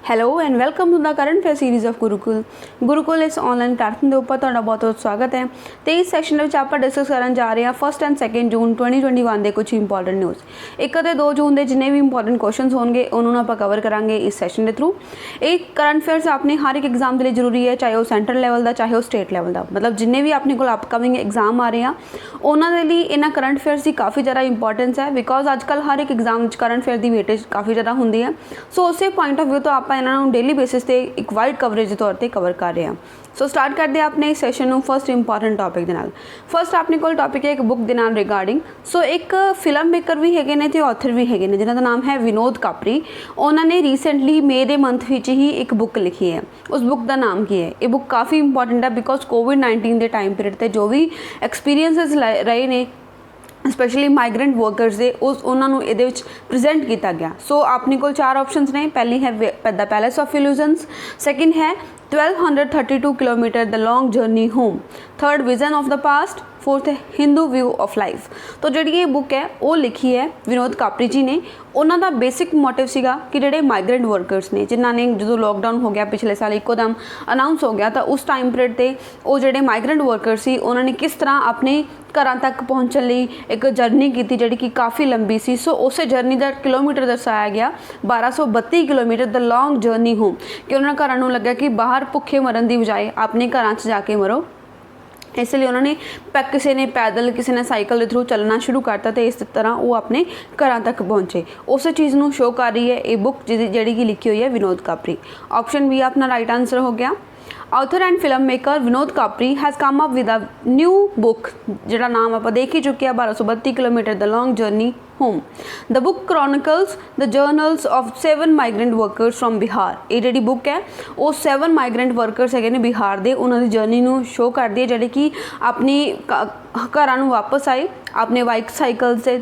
Hello and welcome to the current affair series of Gurukul ਇਸ online platform ਦੇ ਉੱਪਰ ਤੁਹਾਡਾ ਬਹੁਤ ਬਹੁਤ ਸਵਾਗਤ ਹੈ। ਤੇ ਇਸ ਸੈਸ਼ਨ ਦੇ ਵਿੱਚ ਆਪਾਂ ਡਿਸਕਸ ਕਰਨ ਜਾ ਰਹੇ ਹਾਂ 1 ਐਂਡ 2 ਜੂਨ 2021 ਦੇ ਕੁਝ ਇੰਪੋਰਟੈਂਟ ਨਿਊਜ਼। 1 ਅਤੇ 2 ਜੂਨ ਦੇ ਜਿੰਨੇ ਵੀ ਇੰਪੋਰਟੈਂਟ ਕੁਐਸਚਨਸ ਹੋਣਗੇ ਉਹਨਾਂ ਨੂੰ ਆਪਾਂ ਕਵਰ ਕਰਾਂਗੇ ਇਸ ਸੈਸ਼ਨ ਦੇ ਥਰੂ। ਇਹ ਕਰੰਟ ਅਫੇਅਰਸ ਆਪਣੇ ਹਰ ਇੱਕ ਐਗਜ਼ਾਮ ਦੇ ਲਈ ਜ਼ਰੂਰੀ ਹੈ, ਚਾਹੇ ਉਹ ਸੈਂਟਰਲ ਲੈਵਲ ਦਾ ਚਾਹੇ ਉਹ ਸਟੇਟ ਲੈਵਲ ਦਾ। ਮਤਲਬ ਜਿੰਨੇ ਵੀ ਆਪਣੇ ਕੋਲ ਅਪਕਮਿੰਗ ਐਗਜ਼ਾਮ ਆ ਰਹੇ ਆ ਉਹਨਾਂ ਦੇ ਲਈ ਇਹਨਾਂ ਕਰੰਟ ਅਫੇਅਰਸ ਦੀ ਕਾਫੀ ਜ਼ਿਆਦਾ ਇੰਪੋਰਟੈਂਸ ਹੈ, ਬਿਕੋਜ਼ ਅੱਜ ਕੱਲ੍ਹ ਹਰ ਇੱਕ ਐਗਜ਼ਾਮ ਵਿੱਚ ਕਰੰਟ ਅਫੇਅਰ ਦੀ ਵੇਟੇਜ ਕਾਫੀ ਜ਼ਿਆਦਾ ਹੁੰਦੀ ਹੈ। ਸੋ ਉਸੇ ਪੁਆਇੰਟ ਆਫ ਵਿਊ ਤੋਂ ਆਪਾਂ ਇਹਨਾਂ ਨੂੰ ਡੇਲੀ बेसिस ਤੇ ਇੱਕ ਵਾਈਡ ਕਵਰੇਜ ਦੇ ਤੌਰ ਤੇ ਕਵਰ ਕਰ ਰਹੇ ਹਾਂ। ਸੋ ਸਟਾਰਟ ਕਰਦੇ ਹਾਂ ਆਪਣੇ ਇਸ ਸੈਸ਼ਨ ਨੂੰ ਫਸਟ ਇੰਪੋਰਟੈਂਟ ਟੌਪਿਕ ਦੇ ਨਾਲ। ਫਸਟ ਆਪਣੇ ਕੋਲ ਟੌਪਿਕ ਹੈ ਇੱਕ ਬੁੱਕ ਦੇ ਨਾਲ ਰਿਗਾਰਡਿੰਗ। ਸੋ ਇੱਕ ਫਿਲਮ ਮੇਕਰ ਵੀ ਹੈਗੇ ਨੇ ਤੇ ਆਥਰ ਵੀ ਹੈਗੇ ਨੇ ਜਿਨ੍ਹਾਂ ਦਾ ਨਾਮ ਹੈ ਵਿਨੋਦ ਕਾਪਰੀ। ਉਹਨਾਂ ਨੇ ਰੀਸੈਂਟਲੀ ਮਈ ਦੇ ਮੰਥ ਵਿੱਚ ਹੀ ਇੱਕ ਬੁੱਕ ਲਿਖੀ ਹੈ। ਉਸ ਬੁੱਕ ਦਾ ਨਾਮ ਕੀ ਹੈ? ਇਹ ਬੁੱਕ ਕਾਫੀ ਇੰਪੋਰਟੈਂਟ ਹੈ ਬਿਕੋਜ਼ ਕੋਵਿਡ-19 ਦੇ ਟਾਈਮ ਪੀਰੀਅਡ ਤੇ ਜੋ ਵੀ ਐਕਸਪੀਰੀਅੰਸਿਸ ਰਹੇ ਨੇ ਸਪੈਸ਼ਲੀ ਮਾਈਗਰੈਂਟ ਵਰਕਰਸ ਦੇ ਉਹਨਾਂ ਨੂੰ ਇਹਦੇ ਵਿੱਚ ਪ੍ਰੈਜ਼ੈਂਟ ਕੀਤਾ ਗਿਆ। ਸੋ ਆਪਣੇ ਕੋਲ 4 ਆਪਸ਼ਨਸ ਨੇ। ਪਹਿਲੀ ਹੈ ਦ ਪੈਲੇਸ ਆਫ ਇਲੂਜ਼ਨਸ, ਸੈਕਿੰਡ ਹੈ 1232 kilometre the long journey home, third vision of the past, fourth है हिंदू व्यू ऑफ लाइफ। तो जी ये बुक है वो लिखी है विनोद कापरी जी ने। उन्होंने बेसिक मोटिव सीगा कि जोड़े माइग्रेंट वर्कर्स ने जिन्होंने जो लॉकडाउन हो गया पिछले साल इकोदम अनाउंस हो गया तो उस टाइम पीरियड ते वो जोड़े माइग्रेंट वर्कर्स सी उन्होंने किस तरह अपने घरों तक पहुँचने लिए एक जर्नी की जी कि काफ़ी लंबी सी। सो उस जर्नी का किलोमीटर दर्शाया गया 1232 kilometre the long journey home, कि उन्होंने घरों लग्या कि बाहर भुखे मरन की बजाय अपने घरों जाके मरो। इसलिए उन्होंने किसी ने पैदल किसी ने साइकिल के थ्रू चलना शुरू करता तो इस तरह वो अपने घरों तक पहुँचे। उस चीज़ को शो कर रही है ये बुक जी लिखी हुई है विनोद कापरी। ऑप्शन बी अपना राइट आंसर हो गया। Author and film maker Vinod Kapri has come up with a new book जिहड़ा नाम आप देख ही चुके हैं 1232 kilometre the long journey home. The book chronicles the journals of 7 migrant workers from Bihar. ये जी बुक है वो 7 माइग्रेंट वर्कर्स है ने बिहार के उन्होंने जर्नी को शो करती है जिहड़े कि अपनी घरों वापस आए अपने बाइक साइकिल से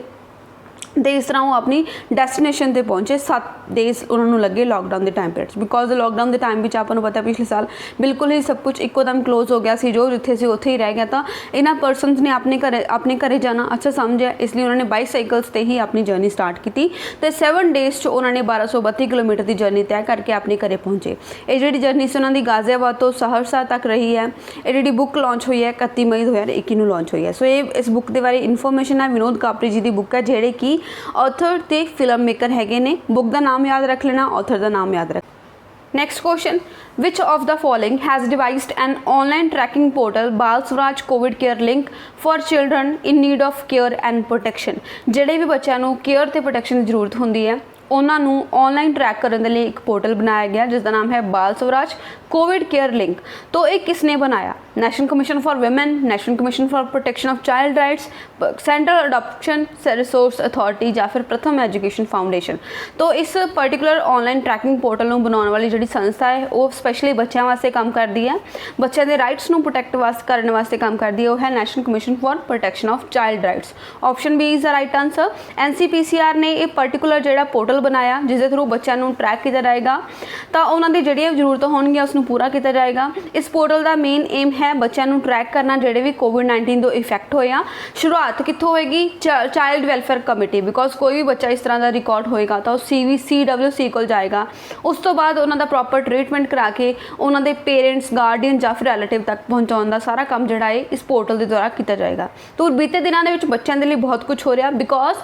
तो इस तरह वो अपनी डेस्टिनेशन पर पहुँचे। 7 डेज उन्होंने लगे लॉकडाउन के टाइम पीरियड बिकॉज लॉकडाउन के टाइम में आपको पता पिछले साल बिल्कुल ही सब कुछ इकोदम क्लोज हो गया सी, जो जिथे से उत्थे ही रह गया। तो इन्होंने परसनस ने अपने घरे जाना अच्छा समझा, इसलिए उन्होंने बाईसाइकल्स से ही अपनी जर्नी स्टार्ट की। तो 7 डेज उन्होंने 1232 किलोमीटर की जर्नी तय करके अपने घरे पहुँचे। ये जी जर्नी से उन्होंने गाजियाबाद तो सहरसा तक रही है। ये जी बुक लॉन्च हुई है 31 मई 2021 लॉन्च हुई है। सो ये इस बुक के बारे इन्फॉर्मेशन है। विनोद कापरी जी की बुक है जिहड़े कि ऑथर ते फिल्म मेकर हैगे ने। बुक का नाम याद रख लेना, ऑथर का नाम याद रख। Next question, which of the following has devised an online tracking portal Bal Swaraj COVID care link for children in need of care and protection. जिहड़े भी बच्चों केयर ते प्रोटेक्शन की जरूरत होंदी है उन्होंने ऑनलाइन ट्रैक करने के लिए एक पोर्टल बनाया गया जिसका नाम है बाल स्वराज कोविड केयर लिंक। तो ये किसने बनाया? National commission for women, national commission for protection of child rights, central adoption resource authority या फिर प्रथम एजुकेशन फाउंडेशन। तो इस पर्टिकुलर ऑनलाइन ट्रैकिंग पोर्टल में बनाने वाली जी संस्था है वो स्पैशली बच्चों वास्ते काम करती है, बच्चों के राइट्स को प्रोटेक्ट करने वास्ते काम करती है। वो है national commission for protection of child rights. Option B is the right answer. NCPCR ने ये पर्टिकुलर जो पोर्टल बनाया जिसके थ्रू बच्चों ट्रैक किया जाएगा तो उन्होंने जड़ियाँ जरूरत होंगे उसनों पूरा किया जाएगा। इस पोर्टल का मेन एम है बच्चों ट्रैक करना जोड़े भी कोविड-19 तो इफेक्ट होया। शुरुआत कितों होएगी? चाइल्ड वेलफेयर कमेटी, बिकॉज कोई भी बच्चा इस तरह का रिकॉर्ड होएगा तो CWC को जाएगा। उस तो बाद उन्होंने प्रॉपर ट्रीटमेंट करा के उन्होंने पेरेंट्स गार्डियन या फिर रिलेटिव तक पहुँचाने का सारा काम जोड़ा है इस पोर्टल के द्वारा किया जाएगा। तो बीते दिनों के बच्चों के लिए बहुत कुछ हो रहा बिकॉज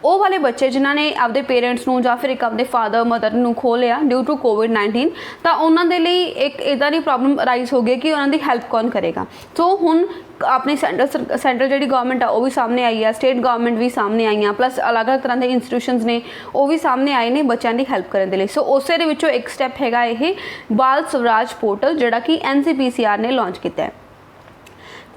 वो वाले बच्चे जिन्होंने आपके पेरेंट्स को या फिर एक अपने फादर मदर को खो लिया ड्यू टू कोविड-19 तो उन्होंने लिए एक इदा की प्रॉब्लम राइज हो गई कि उन्होंने हैल्प कौन करेगा। तो हुण अपनी सेंट्रल जी गवर्नमेंट है वो भी सामने आई है, स्टेट गवर्नमेंट भी सामने आई हैं, प्लस अलग अलग तरह के इंस्टीट्यूशनस ने वो भी सामने आए हैं बच्चों की हैल्प करने के लिए। सो उस एक स्टैप है ये बाल स्वराज पोर्टल जोड़ा कि NCPCR ने लॉन्च किया है।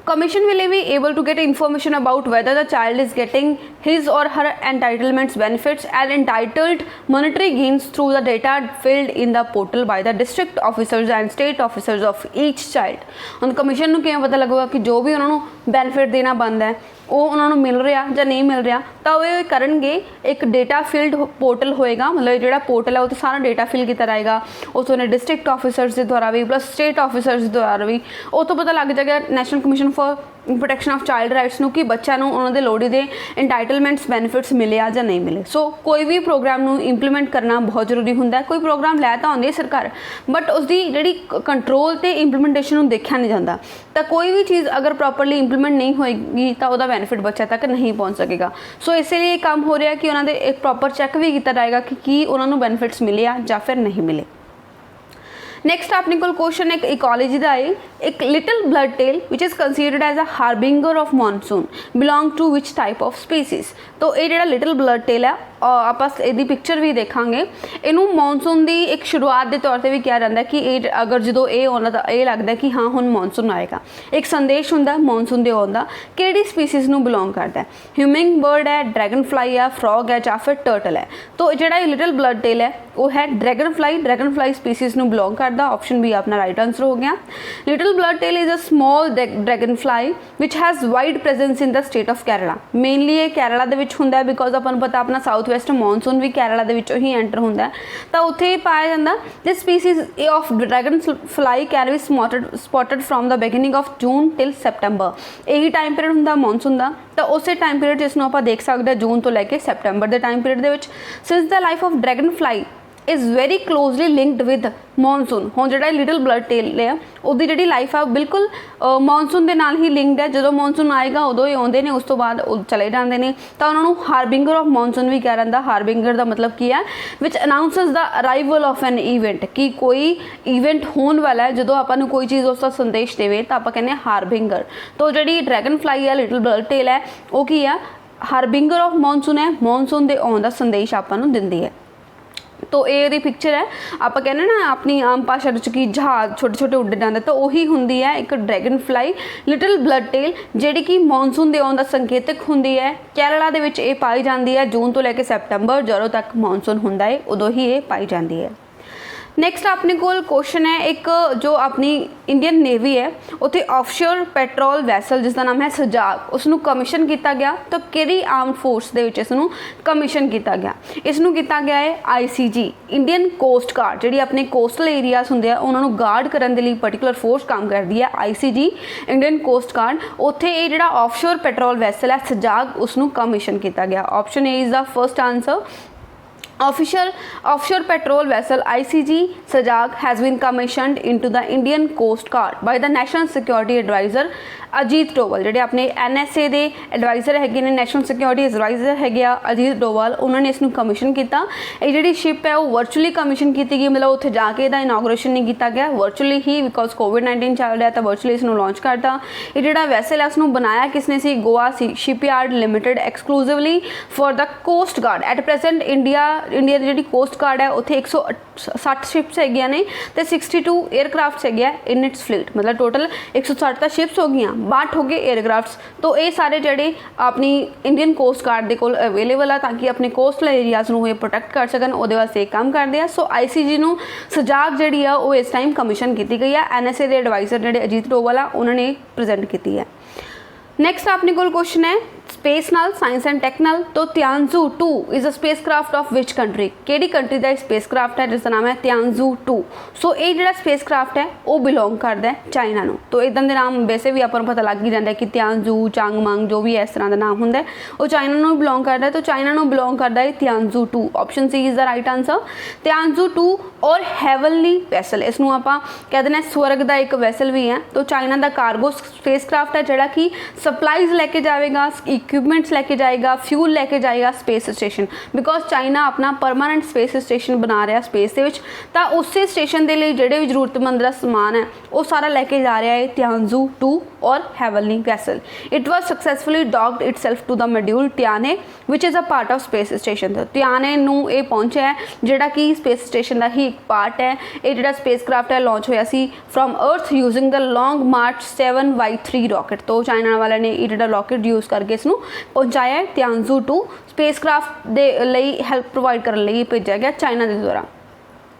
Commission will be able to get information about whether the child is getting his or her entitlements, benefits and entitled monetary gains through the data filled in the portal by the district officers and state officers of each child। हम commission को किवें पता लगेगा कि जो भी उन्होंने benefit देना बंद है वो उन्होंने मिल रहा या नहीं मिल रहा तो वो करेंगे। एक डेटा फील्ड पोर्टल होएगा, मतलब जो पोर्टल है वो तो सारा डेटा फिल किया जाएगा उस डिस्ट्रिक्ट ऑफिसर्स के द्वारा भी प्लस स्टेट ऑफिसर्स द्वारा भी। वो तो पता लग जाएगा national commission for protection of child rights नूं कि बच्चों नूं उन्हां दे लोड़ींदे एंटाइटलमेंट्स बेनीफिट्स मिले आ जां नहीं मिले। सो कोई भी प्रोग्राम नूं इंप्लीमेंट करना बहुत जरूरी हुंदा है। कोई प्रोग्राम लै तां आउंदी है सरकार बट उसकी जिहड़ी कंट्रोल ते इंप्लीमेंटेशन नूं देखिया नहीं जाता। तो कोई भी चीज़ अगर प्रॉपरली इंप्लीमेंट नहीं होएगी तो उसका बेनीफिट बच्चे तक नहीं पहुँच सकेगा। सो इसलिए काम हो रहा है कि उन्होंने एक प्रॉपर चैक भी किया जाएगा कि उन्होंने बेनीफिट्स मिले आ या फिर नहीं मिले। नैक्सट अपने को क्वेश्चन एक इकोलॉजी का है, एक little blood tail which is considered as a harbinger of monsoon belong to which type of species. तो ये जो लिटिल ब्लड टेल है आप इसकी पिक्चर भी देखांगे। इनू मॉनसून की एक शुरुआत के तौर पर भी कहा जाता है कि अगर जो ये आना ये लगता है कि हाँ हुण मॉनसून आएगा, एक संदेश होंदा मॉनसून के आने का, किहड़ी स्पीसीज नूं बिलोंग करता है। ह्यूमिंग बर्ड है, ड्रैगन फ्लाई है, फ्रॉग है या फिर टर्टल है। तो जिहड़ा लिटिल ब्लड टेल है वो है ड्रैगन फ्लाई स्पीसीज नूं बिलोंग करता। ऑप्शन बी अपना राइट आंसर हो गया। Little blood tail is a small dragon fly which has wide presence in the state of Kerala. Mainly ये केरला दे विच हुंदा है बिकॉज अपन पता अपना साउथ वेस्ट मॉनसून भी केरला दे विचों ही एंटर होंदा है, तो उत्थे पाया जाता। This species of dragon fly can be spotted from the beginning of June till September. यही टाइम पीरियड होंदा मॉनसून का। तो उस टाइम पीरियड जिसनों आप देख सकते हैं जून तो लैके सैप्टेंबर के time period they which. Since the life of dragon fly is very closely linked with monsoon. हुण जिहड़ा लिटिल ब्लड टेल है उसकी जिहड़ी लाइफ है बिल्कुल मॉनसून के नाल ही लिंक्ड है। जो मॉनसून आएगा उदों ही आउंदे ने, उस तो बाद चले जाते हैं। तो उन्होंने हार्बिंगर ऑफ मॉनसून भी कहा जाता। हार्बिंगर का मतलब की है which announces the arrival of an event, कि कोई ईवेंट होने वाला है। जो आपां नूं कोई चीज़ उसका संदेश देवे तो आप कहने हार्बिंगर। तो जी ड्रैगन फ्लाई है लिटिल ब्लड टेल है वो की है हार्बिंगर ऑफ मॉनसून है, मॉनसून के आउण का संदेश आपां नूं दिंदी है। तो ये पिक्चर है आप कहने ना अपनी आम भाषा कि जहाज छोटे छोटे उड़ जाते, तो वही होंगी है एक dragonfly little blood tail जी कि मॉनसून के आने का संकेतक होंगी है। केरला दे विच ये पाई जाती है जून तो लैके सैप्टेंबर ਜਦੋਂ तक मॉनसून होंदा है उदों ही ये पाई जाती है। नैक्सट अपने को क्वेश्चन है एक जो अपनी इंडियन नेवी है उत्थे ऑफशोर पेट्रोल वैसल जिसका नाम है सजाग उसनू कमीशन किया गया। तो किहड़ी आर्म्ड फोर्स दे विच इसनू कमीशन किया गया। इसनू किया गया है ICG इंडियन कोस्ट गार्ड। जिहड़ी अपने कोस्टल एरियाज होंदे आ उन्हां नूं गार्ड करन दे लई पर्टिकुलर फोर्स काम करती है ICG इंडियन कोस्ट गार्ड। उत्थे ये जिहड़ा ऑफशोर पेट्रोल वैसल है सजाग उसनू कमीशन किया गया। Option A is the first answer. Offshore petrol vessel ICG Sajag has been commissioned into the Indian Coast Guard by the National Security Advisor Ajit Doval. जिहड़े अपने NSA के adviser है ने नैशनल सिक्योरिटी एडवाइजर है अजीत डोवाल, उन्होंने इसनूं कमीशन किया। ये जिहड़ी शिप है वो वर्चुअली कमीशन की गई, मतलब उत्थे जाके इसका इनॉग्रेशन नहीं किया गया, वर्चुअली ही बिकॉज कोविड-19 चल रहा है तो वर्चुअली इसनूं लॉन्च करता। ये जिहड़ा वैसल है उसनूं बनाया किसने सी, Goa shipyard limited exclusively for the coast guard. At present India की जिहड़ी कोस्ट गार्ड है उत्थे 160 शिप्स हैगियां ने ते 62 एयरक्राफ्ट है इन इट्स फ्लीट। मतलब टोटल 160 तो शिप्स हो गई, 62 हो गए एयरक्राफ्ट्स। तो ये सारे जड़े अपनी इंडियन कोस्ट गार्ड के कोल अवेलेबल है ताकि अपने कोस्टल एरियाज नूं प्रोटैक्ट कर सकन, उहदे वास्ते काम करते हैं। सो ICG नूं सजाग जिहड़ी है वो इस टाइम कमीशन की गई है। NSA के एडवाइजर जिहड़े अजीत डोवाल आ उन्होंने प्रेजेंट की है। नैक्सट अपने को क्वेश्चन है स्पेस नाल साइंस एंड टेक नाल। तो Tianzhou 2 is a spacecraft of which country. किहड़ी कंट्री का स्पेस क्राफ्ट है जिसका नाम है तियानजू 2। सो ये जो स्पेस क्राफ्ट है वो बिलोंग करता है चाइना नूं। तो इदां दे नाम वैसे भी अपन पता लग ही जाता है कि तियानजू चांगमांग जो भी इस तरह का नाम होंगे वो चाइना नूं बिलोंग करता है। तो चाइना नूं बिलोंग करता है Tianzhou 2। Option C is the right answer. Tianzhou 2 और हैवनली वैसल इसनूं आपां कह देना स्वर्ग का एक वैसल भी है। तो चाइना का कार्गो स्पेस क्राफ्ट है जिहड़ा कि सप्लाईज लैके जाएगा, इक्विपमेंट्स लैके जाएगा, फ्यूल लैके जाएगा स्पेस स्टेशन। बिकॉज चाइना अपना परमानेंट स्पेस स्टेशन बना रहा स्पेस के विच, तो उस स्टेशन के लिए जोड़े भी जरूरतमंद का समान है वो सारा लैके जा रहा है तियानजू 2 और heavenly vessel. It was successfully docked itself to the module Tianhe which is a part of space station. तो टियाने नूं ये पहुंचा है जिहड़ा कि स्पेस स्टेशन का ही एक पार्ट है। ये जिहड़ा स्पेस क्राफ्ट है लॉन्च होया सी from earth using the Long March 7Y3 rocket. तो चाइना वाले ने ये जिहड़ा रॉकेट यूज़ करके इसनूं पहुंचाया है तियानजू 2 स्पेस क्राफ्ट दे लई हेल्प प्रोवाइड करने लई भेजा गया चाइना के द्वारा।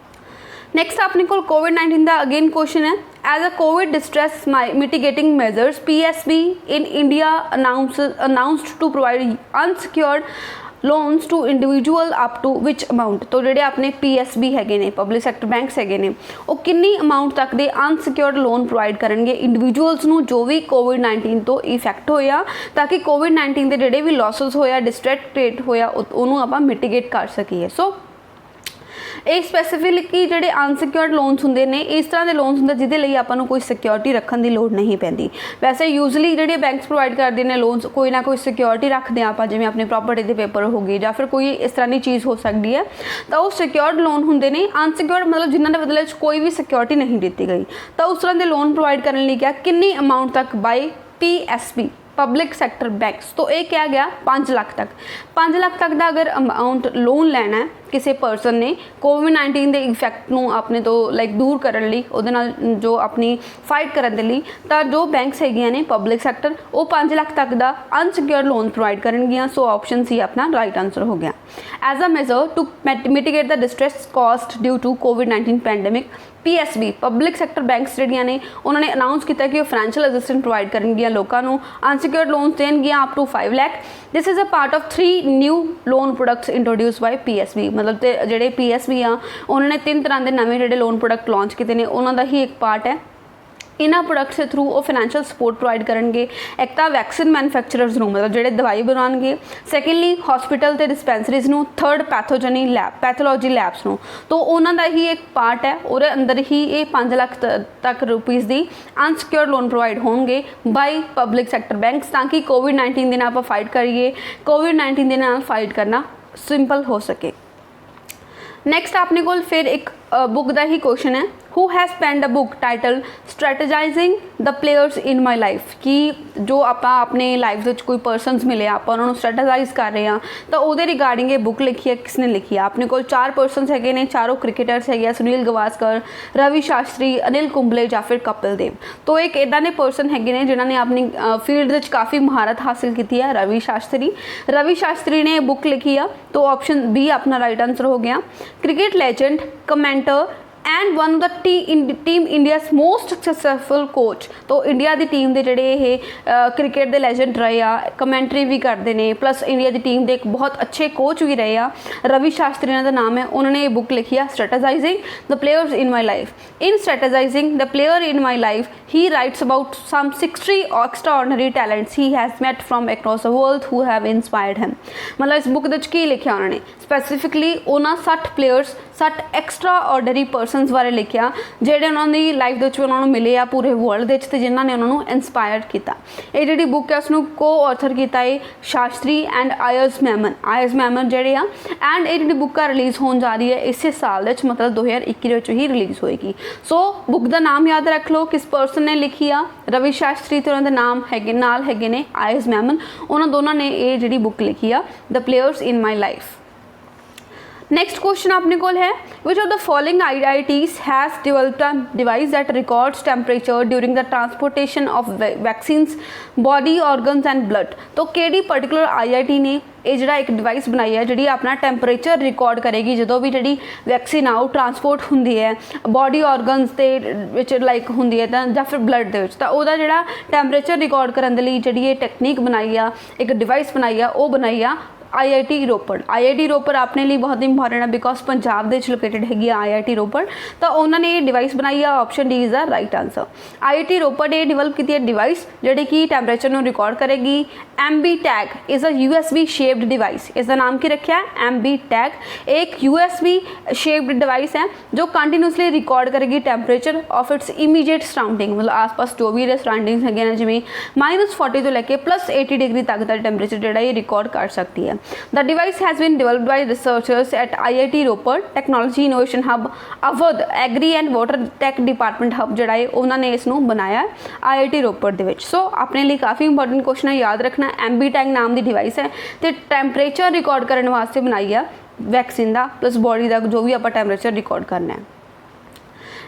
नैक्सट अपने को कोविड-19 का अगेन क्वेश्चन है as a COVID distress mitigating measures PSB in India announced to provide unsecured loans to individual up to which amount. तो ਜਿਹੜੇ ਆਪਣੇ PSB ਹੈਗੇ ਨੇ, ਪਬਲਿਕ ਸੈਕਟਰ ਬੈਂਕਸ ਹੈਗੇ ਨੇ, ਉਹ ਕਿੰਨੀ ਅਮਾਊਂਟ ਤੱਕ ਦੇ ਅਨਸਿਕਿਉਰਡ ਲੋਨ ਪ੍ਰੋਵਾਈਡ ਕਰਨਗੇ ਇੰਡੀਵਿਜੂਅਲਸ ਨੂੰ ਜੋ ਵੀ ਕੋਵਿਡ-19 ਤੋਂ ਇਫੈਕਟ ਹੋਇਆ, ਤਾਂ ਕਿ ਕੋਵਿਡ-19 ਦੇ ਜਿਹੜੇ ਵੀ ਲੌਸਸ ਹੋਇਆ, ਡਿਸਟ੍ਰੈਸ ਕ੍ਰੀਏਟ ਹੋਇਆ, ਉਹਨੂੰ ਆਪਾਂ ਮਿਟੀਗੇਟ ਕਰ ਸਕੀਏ। ਸੋ ਇਹ ਸਪੈਸੀਫਿਕਲੀ ਜਿਹੜੇ ਅਨਸਿਕਿਉਰਡ ਲੋਨਸ ਹੁੰਦੇ ਨੇ, ਇਸ ਤਰ੍ਹਾਂ ਦੇ ਲੋਨਸ ਹੁੰਦੇ ਜਿਹਦੇ ਲਈ ਆਪਾਂ ਨੂੰ ਕੋਈ ਸਿਕਿਉਰਿਟੀ ਰੱਖਣ ਦੀ ਲੋੜ ਨਹੀਂ ਪੈਂਦੀ। ਵੈਸੇ ਯੂਜ਼ਲੀ ਜਿਹੜੇ ਬੈਂਕਸ ਪ੍ਰੋਵਾਈਡ ਕਰਦੇ ਨੇ ਲੋਨਸ, ਕੋਈ ਨਾ ਕੋਈ ਸਿਕਿਉਰਿਟੀ ਰੱਖਦੇ ਆ ਆਪਾਂ, ਜਿਵੇਂ ਆਪਣੀ ਪ੍ਰਾਪਰਟੀ ਦੇ ਪੇਪਰ ਹੋ ਗਏ ਜਾਂ ਫਿਰ ਕੋਈ ਇਸ ਤਰ੍ਹਾਂ ਦੀ ਚੀਜ਼ ਹੋ ਸਕਦੀ ਹੈ, ਤਾਂ ਉਹ ਸਿਕਿਉਰਡ ਲੋਨ ਹੁੰਦੇ ਨੇ। ਅਨਸਿਕਿਉਰਡ ਮਤਲਬ ਜਿਨ੍ਹਾਂ ਦੇ ਬਦਲੇ 'ਚ ਕੋਈ ਵੀ ਸਿਕਿਉਰਿਟੀ ਨਹੀਂ ਦਿੱਤੀ ਗਈ, ਤਾਂ ਉਸ ਤਰ੍ਹਾਂ ਦੇ ਲੋਨ ਪ੍ਰੋਵਾਈਡ ਕਰਨ ਲਈ ਕਿਹਾ ਕਿੰਨੀ ਅਮਾਊਂਟ ਤੱਕ ਬਾਈ PSB ਪਬਲਿਕ ਸੈਕਟਰ ਬੈਂਕਸ। तो ਇਹ ਕਿਹਾ ਗਿਆ 5 ਲੱਖ ਤੱਕ। 5 ਲੱਖ ਤੱਕ ਦਾ ਅਗਰ ਅਮਾਊਂਟ ਲੋਨ ਲੈਣਾ ਹੈ ਕਿਸੇ ਪਰਸਨ ਨੇ ਕੋਵਿਡ-19 ਦੇ ਇਫੈਕਟ ਨੂੰ ਆਪਣੇ ਤੋਂ ਲਾਈਕ ਦੂਰ ਕਰਨ ਲਈ, ਉਹਦੇ ਨਾਲ ਜੋ ਆਪਣੀ ਫਾਈਟ ਕਰਨ ਦੇ ਲਈ, ਤਾਂ ਜੋ ਬੈਂਕਸ ਹੈਗੀਆਂ ਨੇ ਪਬਲਿਕ ਸੈਕਟਰ, ਉਹ 5 ਲੱਖ ਤੱਕ ਦਾ ਅਨਸਿਕਿਉਰਡ ਲੋਨ ਪ੍ਰੋਵਾਈਡ ਕਰਨਗੀਆਂ। ਸੋ ਆਪਸ਼ਨ ਸੀ ਆਪਣਾ ਰਾਈਟ ਆਂਸਰ ਹੋ ਗਿਆ। As a measure to mitigate the distress caused due to ਕੋਵਿਡ-19 pandemic, PSB public sector banks ਜਿਹੜੀਆਂ ਨੇ ਉਹਨਾਂ ਨੇ ਅਨਾਊਂਸ ਕੀਤਾ ਕਿ ਉਹ ਫਾਈਨੈਂਸ਼ੀਅਲ ਅਸਿਸਟੈਂਟ ਪ੍ਰੋਵਾਈਡ ਕਰਨਗੀਆਂ ਲੋਕਾਂ ਨੂੰ, ਅਨਸਿਕਿਉਰਡ ਲੋਨਸ ਦੇਣਗੀਆਂ up to 5 lakh. This is a part of 3 new loan products introduce by PSB। ਮਤਲਬ ਤੇ ਜਿਹੜੇ PSB ਆ ਉਹਨਾਂ ਨੇ 3 ਤਰ੍ਹਾਂ ਦੇ ਨਵੇਂ ਜਿਹੜੇ ਲੋਨ ਪ੍ਰੋਡਕਟ ਲਾਂਚ ਕੀਤੇ ਨੇ, ਉਹਨਾਂ ਦਾ ਹੀ ਇੱਕ ਪਾਰਟ ਹੈ। ਇਹਨਾਂ ਪ੍ਰੋਡਕਟਸ ਦੇ ਥਰੂ ਉਹ ਫਾਈਨੈਂਸ਼ੀਅਲ ਸਪੋਰਟ ਪ੍ਰੋਵਾਈਡ ਕਰਨਗੇ। ਇੱਕ ਤਾਂ ਵੈਕਸੀਨ ਮੈਨੂਫੈਕਚਰਰਸ ਨੂੰ, ਮਤਲਬ ਜਿਹੜੇ ਦਵਾਈ ਬਣਾਉਣਗੇ, ਸੈਕੰਡਲੀ ਹਸਪੀਟਲ ਤੇ ਡਿਸਪੈਂਸਰੀਜ਼ ਨੂੰ, ਥਰਡ ਪੈਥੋਲੋਜੀ ਲੈਬਸ ਨੂੰ। ਤਾਂ ਉਹਨਾਂ ਦਾ ਹੀ ਇੱਕ ਪਾਰਟ ਹੈ, ਉਹਦੇ ਅੰਦਰ ਹੀ ਇਹ 5 ਲੱਖ ਤੱਕ ਰੁਪੀਸ ਦੀ ਅਨਸਿਕਿਉਰਡ ਲੋਨ ਪ੍ਰੋਵਾਈਡ ਹੋਣਗੇ ਬਾਈ ਪਬਲਿਕ ਸੈਕਟਰ ਬੈਂਕਸ, ਤਾਂ ਕਿ ਕੋਵਿਡ-19 ਦੇ ਨਾਲ ਆਪਾਂ ਫਾਈਟ ਕਰੀਏ, ਕੋਵਿਡ-19 ਦੇ ਨਾਲ ਫਾਈਟ ਕਰਨਾ ਸਿੰਪਲ ਹੋ ਸਕੇ। ਨੈਕਸਟ ਆਪਣੇ ਕੋਲ ਫਿਰ ਇੱਕ बुक का ही क्वेश्चन है, who has penned a book title strategizing the players in my life. कि जो आप अपने लाइफ में कोई परसनस मिले, आप उन्होंने स्ट्रैटेजाइज कर रहे हैं, तो वो रिगार्डिंग ये बुक लिखी है, किसने लिखी है? अपने को 4 परसनस है ने, चारों क्रिकेटर्स है, सुनील गवास्कर, रवि शास्त्री, अनिल कुंबले या फिर कपिल देव। तो एक इदा ने परसन है ने जिन्होंने अपनी फील्ड में काफ़ी महारत हासिल की है, रवि शास्त्री ने बुक लिखी है। तो ऑप्शन बी अपना राइट आंसर हो गया। Cricket legend, commenter and one of the team India's most successful coach. तो इंडिया की टीम के जोड़े ये क्रिकेट के लैजेंड रहे आ, कमेंटरी भी करते हैं, प्लस इंडिया की टीम के एक बहुत अच्छे कोच भी रहे आ। रवि शास्त्री का नाम है, उन्होंने ये बुक लिखी है strategizing the players in my life. In strategizing the player in my life he writes about some 60 extraordinary talents he has met from across the world who have inspired him. मतलब इस book की लिखा उन्होंने specifically उन्होंने 60 players, 60 extraordinary persons बारे लिखा ਜਿਹੜੇ ਉਹਨਾਂ ਦੀ ਲਾਈਫ ਦੇ ਵਿੱਚ ਉਹਨਾਂ ਨੂੰ ਮਿਲੇ ਆ ਪੂਰੇ ਵਰਲਡ ਦੇ ਵਿੱਚ, ਤੇ ਜਿਨ੍ਹਾਂ ਨੇ ਉਹਨਾਂ ਨੂੰ ਇਨਸਪਾਇਰ ਕੀਤਾ। ਇਹ ਜਿਹੜੀ ਬੁੱਕ ਹੈ ਉਸਨੂੰ ਕੋ ਆਥਰ ਕੀਤਾ ਹੈ ਸ਼ਾਸਤਰੀ ਐਂਡ ਆਇਜ਼ ਮੈਮਨ ਜਿਹੜੇ ਆ। ਐਂਡ ਇਹ ਜਿਹੜੀ ਬੁੱਕ ਆ ਰਿਲੀਜ਼ ਹੋਣ ਜਾ ਰਹੀ ਹੈ ਇਸੇ ਸਾਲ ਦੇ ਵਿੱਚ, ਮਤਲਬ 2021 ਦੇ ਵਿੱਚ ਹੀ ਰਿਲੀਜ਼ ਹੋਏਗੀ। ਸੋ ਬੁੱਕ ਦਾ ਨਾਮ ਯਾਦ ਰੱਖ ਲਓ, ਕਿਸ ਪਰਸਨ ਨੇ ਲਿਖੀ ਆ, ਰਵੀ ਸ਼ਾਸਤਰੀ, ਤੇ ਉਹਨਾਂ ਦੇ ਨਾਮ ਹੈਗੇ ਨਾਲ ਹੈਗੇ ਨੇ ਆਇਜ਼ ਮੈਮਨ। ਉਹਨਾਂ ਦੋਨਾਂ ਨੇ ਇਹ ਜਿਹੜੀ ਬੁੱਕ ਲਿਖੀ ਆ ਦ ਪਲੇयर्स इन माई लाइफ। नेक्स्ट क्वेश्चन अपने को है, विच of the following IITs has developed a device that records temperature during the transportation of vaccines, body organs and blood. तो केड़ी पर्टिकुलर IIT ने ये जो एक डिवाइस बनाई है जी अपना टैंपरेचर रिकॉर्ड करेगी जो भी जी वैक्सीन आ ट्रांसपोर्ट होंगी है बॉडी ऑर्गनस के लाइक होंगी है या फिर ब्लड के, तो वह जो टैंपरेचर रिकॉर्ड करने के लिए जी टैक्नीक बनाई आ, एक डिवाइस बनाई आ, वो बनाई आ IIT रोपड़। IIT रोपड़ अपने लिए बहुत इंपॉर्टेंट है बिकॉज पंजाब के लोकेटेड हैगी IIT रोपड़। तो उन्होंने ये डिवाइस बनाई है, option D is the right answer. IIT रोपड़ ने डिवेलप की है डिवाइस जी कि टैंपरेचर में रिकॉर्ड करेगी। MB tag is a USB shaped device, इसका नाम की रखा है MB टैग। एक USB शेप्ड डिवाइस है जो कंटिन्यूसली रिकॉर्ड करेगी temperature of its immediate surrounding, मतलब आस पास जो भी सराउंडिंग्स है जिमें -40 तो लैके +80 डिग्री तक का टैंपरेचर जोड़ा ये रिकॉर्ड कर सकती है। The device has been developed by researchers at IIT Ropar Technology Innovation Hub, Awadh Agri and Water Tech Department Hub जोड़ा है उन्होंने इसनों बनाया IIT रोपड़ दे विच। सो अपने लिए काफ़ी इंपॉर्टेंट क्वेश्चन है, याद रखना। MB टैग नाम की डिवाइस है तो टैंपरेचर रिकॉर्ड करने वास्ते बनाई है वैक्सीन का प्लस बॉडी का जो भी आप टैंपरेचर रिकॉर्ड करना है।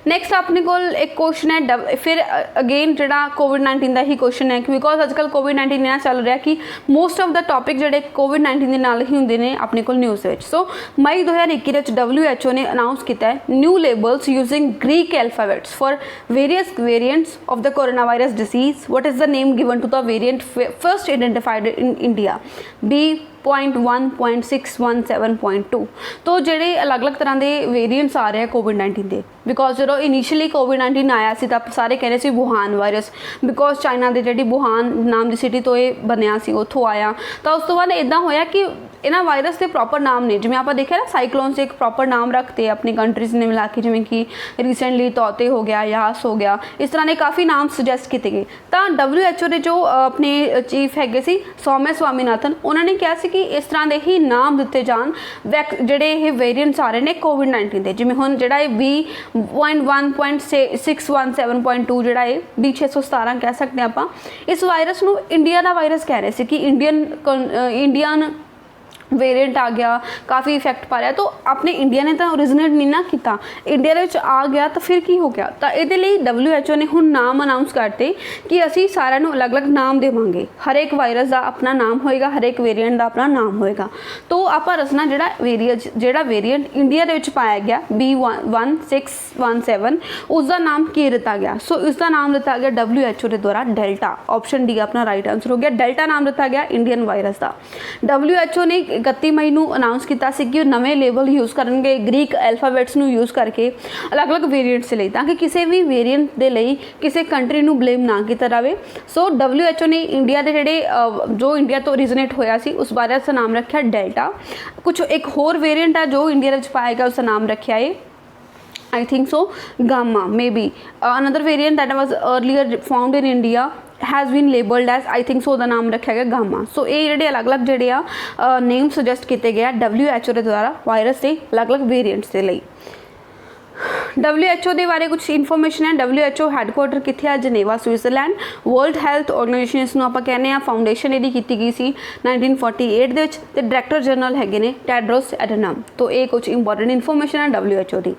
नैक्सट अपने को एक क्वेश्चन है, फिर अगेन जो कोविड-19 का ही क्वेश्चन है बिकॉज अजकल कोविड-19 इन्ना चल रहा कि मोस्ट ऑफ द टॉपिक जोड़े कोविड-19 के नाल ही होंगे ने अपने को न्यूज़ में। सो मई 2021 WHO ने अनाउंस किया है new labels using Greek alphabets for various variants of the corona virus disease. What is the name given to the variant first identified in India? B B.1.617.2। तो ਜਿਹੜੇ ਅਲੱਗ-ਅਲੱਗ ਤਰ੍ਹਾਂ ਦੇ ਵੇਰੀਐਂਟਸ ਆ ਰਹੇ ਆ ਕੋਵਿਡ-19 ਦੇ, ਬਿਕੋਜ਼ ਜਦੋਂ ਇਨੀਸ਼ੀਅਲੀ ਕੋਵਿਡ-19 ਆਇਆ ਸੀ ਤਾਂ ਸਾਰੇ ਕਹਿ ਰਹੇ ਸੀ ਵੂਹਾਨ ਵਾਇਰਸ, ਬਿਕੋਜ਼ ਚਾਈਨਾ ਦੇ ਜਿਹੜੀ ਵੂਹਾਨ ਨਾਮ ਦੀ ਸਿਟੀ ਤੋਂ ਇਹ ਬਣਿਆ ਸੀ, ਉੱਥੋਂ ਆਇਆ। ਤਾਂ ਉਸ ਤੋਂ ਬਾਅਦ ਇੱਦਾਂ ਹੋਇਆ ਕਿ ਇਹਨਾਂ ਵਾਇਰਸ ਦੇ ਪ੍ਰੋਪਰ ਨਾਮ ਨੇ, ਜਿਵੇਂ ਆਪਾਂ ਦੇਖਿਆ ਨਾ ਸਾਈਕਲੋਨ ਦੇ ਇੱਕ ਪ੍ਰੋਪਰ ਨਾਮ ਰੱਖਤੇ ਆਪਣੀ ਕੰਟਰੀਜ਼ ਨੇ ਮਿਲਾ ਕੇ, ਜਿਵੇਂ ਕਿ ਰੀਸੈਂਟਲੀ ਤੌਤੇ ਹੋ ਗਿਆ, ਯਾਸ ਹੋ ਗਿਆ, ਇਸ ਤਰ੍ਹਾਂ ਦੇ ਕਾਫੀ ਨਾਮ ਸੁਜੈਸਟ ਕੀਤੇ ਗਏ। ਤਾਂ WHO ਦੇ ਜੋ ਆਪਣੇ ਚੀਫ ਹੈਗੇ ਸੀ ਸੌਮਿਆ ਸਵਾਮੀਨਾਥਨ, ਉਹਨਾਂ ਨੇ ਕਿਹਾ ਸੀ ਕਿ ਇਸ ਤਰ੍ਹਾਂ ਦੇ ਹੀ ਨਾਮ ਦਿੱਤੇ ਜਾਣ ਜਿਹੜੇ ਇਹ ਵੇਰੀਐਂਟਸ ਆ ਰਹੇ ਨੇ ਕੋਵਿਡ-19 ਦੇ, ਜਿਵੇਂ ਹੁਣ ਜਿਹੜਾ ਇਹ B.1.617.2 ਜਿਹੜਾ ਇਹ B617 ਕਹਿ ਸਕਦੇ ਆਪਾਂ, ਇਸ ਵਾਇਰਸ ਨੂੰ ਇੰਡੀਆ ਦਾ ਵਾਇਰਸ ਕਹਿ ਰਹੇ ਸੀ ਕਿ ਇੰਡੀਅਨ ਵੇਰੀਐਂਟ ਆ ਗਿਆ, ਕਾਫੀ ਇਫੈਕਟ ਪਾ ਰਿਹਾ। ਤਾਂ ਆਪਣੇ ਇੰਡੀਆ ਨੇ ਤਾਂ ਓਰੀਜਨੇਟ ਨਹੀਂ ਨਾ ਕੀਤਾ, ਇੰਡੀਆ ਦੇ ਵਿੱਚ ਆ ਗਿਆ ਤਾਂ ਫਿਰ ਕੀ ਹੋ ਗਿਆ। ਤਾਂ ਇਹਦੇ ਲਈ WHO ਨੇ ਹੁਣ ਨਾਮ ਅਨਾਊਂਸ ਕਰਤੇ ਕਿ ਅਸੀਂ ਸਾਰਿਆਂ ਨੂੰ ਅਲੱਗ-ਅਲੱਗ ਨਾਮ ਦੇਵਾਂਗੇ, ਹਰੇਕ ਵਾਇਰਸ ਦਾ ਆਪਣਾ ਨਾਮ ਹੋਏਗਾ, ਹਰੇਕ ਵੇਰੀਐਂਟ ਦਾ ਆਪਣਾ ਨਾਮ ਹੋਏਗਾ। ਤਾਂ ਆਪਾਂ ਦੱਸਣਾ ਜਿਹੜਾ ਵੇਰੀਐਂਟ ਇੰਡੀਆ ਦੇ ਵਿੱਚ ਪਾਇਆ ਗਿਆ B.1.617, ਉਸ ਦਾ ਨਾਮ ਕੀ ਦਿੱਤਾ ਗਿਆ। ਸੋ ਇਸ ਦਾ ਨਾਮ ਦਿੱਤਾ ਗਿਆ WHO ਦੇ ਦੁਆਰਾ ਡੈਲਟਾ। ਆਪਸ਼ਨ ਡੀ ਆਪਣਾ ਰਾਈਟ ਆਂਸਰ ਹੋ ਗਿਆ, ਡੈਲਟਾ ਨਾਮ ਦਿੱਤਾ ਗਿਆ ਇੰਡੀਅਨ ਵਾਇਰਸ ਦਾ। WHO ਨੇ 31 ਮਈ ਨੂੰ ਅਨਾਊਂਸ ਕੀਤਾ ਸੀ ਕਿ ਉਹ ਨਵੇਂ ਲੇਬਲ ਯੂਜ਼ ਕਰਨਗੇ ਗ੍ਰੀਕ ਐਲਫਾਬੈਟਸ ਨੂੰ ਯੂਜ਼ ਕਰਕੇ ਅਲੱਗ-ਅਲੱਗ ਵੇਰੀਐਂਟਸ ਦੇ ਲਈ, ਤਾਂ ਕਿ ਕਿਸੇ ਵੀ ਵੇਰੀਐਂਟ ਦੇ ਲਈ ਕਿਸੇ ਕੰਟਰੀ ਨੂੰ ਬਲੇਮ ਨਾ ਕੀਤਾ ਜਾਵੇ। ਸੋ WHO ਨੇ ਇੰਡੀਆ ਦੇ ਜਿਹੜੇ ਜੋ ਇੰਡੀਆ ਤੋਂ ਓਰੀਜਨੇਟ ਹੋਇਆ ਸੀ ਉਸ ਵਾਇਰਸ ਦਾ ਨਾਮ ਰੱਖਿਆ ਡੈਲਟਾ। ਕੁਛ ਇੱਕ ਹੋਰ ਵੇਰੀਐਂਟ ਆ ਜੋ ਇੰਡੀਆ ਵਿੱਚ ਪਾਇਆ ਗਿਆ, ਉਸ ਦਾ ਨਾਮ ਰੱਖਿਆ ਹੈ I think so gamma, maybe another variant that was earlier found in India has been labeled as I think so ਦਾ ਨਾਮ ਰੱਖਿਆ ਗਿਆ ਗਾਮਾ। ਸੋ ਇਹ ਜਿਹੜੇ ਅਲੱਗ-ਅਲੱਗ ਜਿਹੜੇ ਆ ਨੇਮ ਸੁਜੈਸਟ ਕੀਤੇ ਗਏ ਆ WHO ਦੇ ਦੁਆਰਾ ਵਾਇਰਸ ਦੇ ਅਲੱਗ-ਅਲੱਗ ਵੇਰੀਐਂਟਸ ਦੇ ਲਈ। WHO ਦੇ ਬਾਰੇ ਕੁਝ ਇਨਫੋਰਮੇਸ਼ਨ ਹੈ। WHO ਹੈਡਕੁਆਟਰ ਕਿੱਥੇ ਆ? Geneva, Switzerland. World health organisation ਇਸ ਨੂੰ ਆਪਾਂ ਕਹਿੰਦੇ ਆ ਫਾਊਂਡੇਸ਼ਨ ਇਹਦੀ ਕੀਤੀ ਗਈ ਸੀ 1948 ਦੇ ਵਿੱਚ, ਤੇ ਡਾਇਰੈਕਟਰ ਜਨਰਲ ਹੈਗੇ ਨੇ ਟੈਡਰੋਸ ਐਡਨਮ। तो ਇਹ ਕੁਝ ਇੰਪੋਰਟੈਂਟ ਇਨਫੋਰਮੇਸ਼ਨ ਹੈ WHO ਦੀ।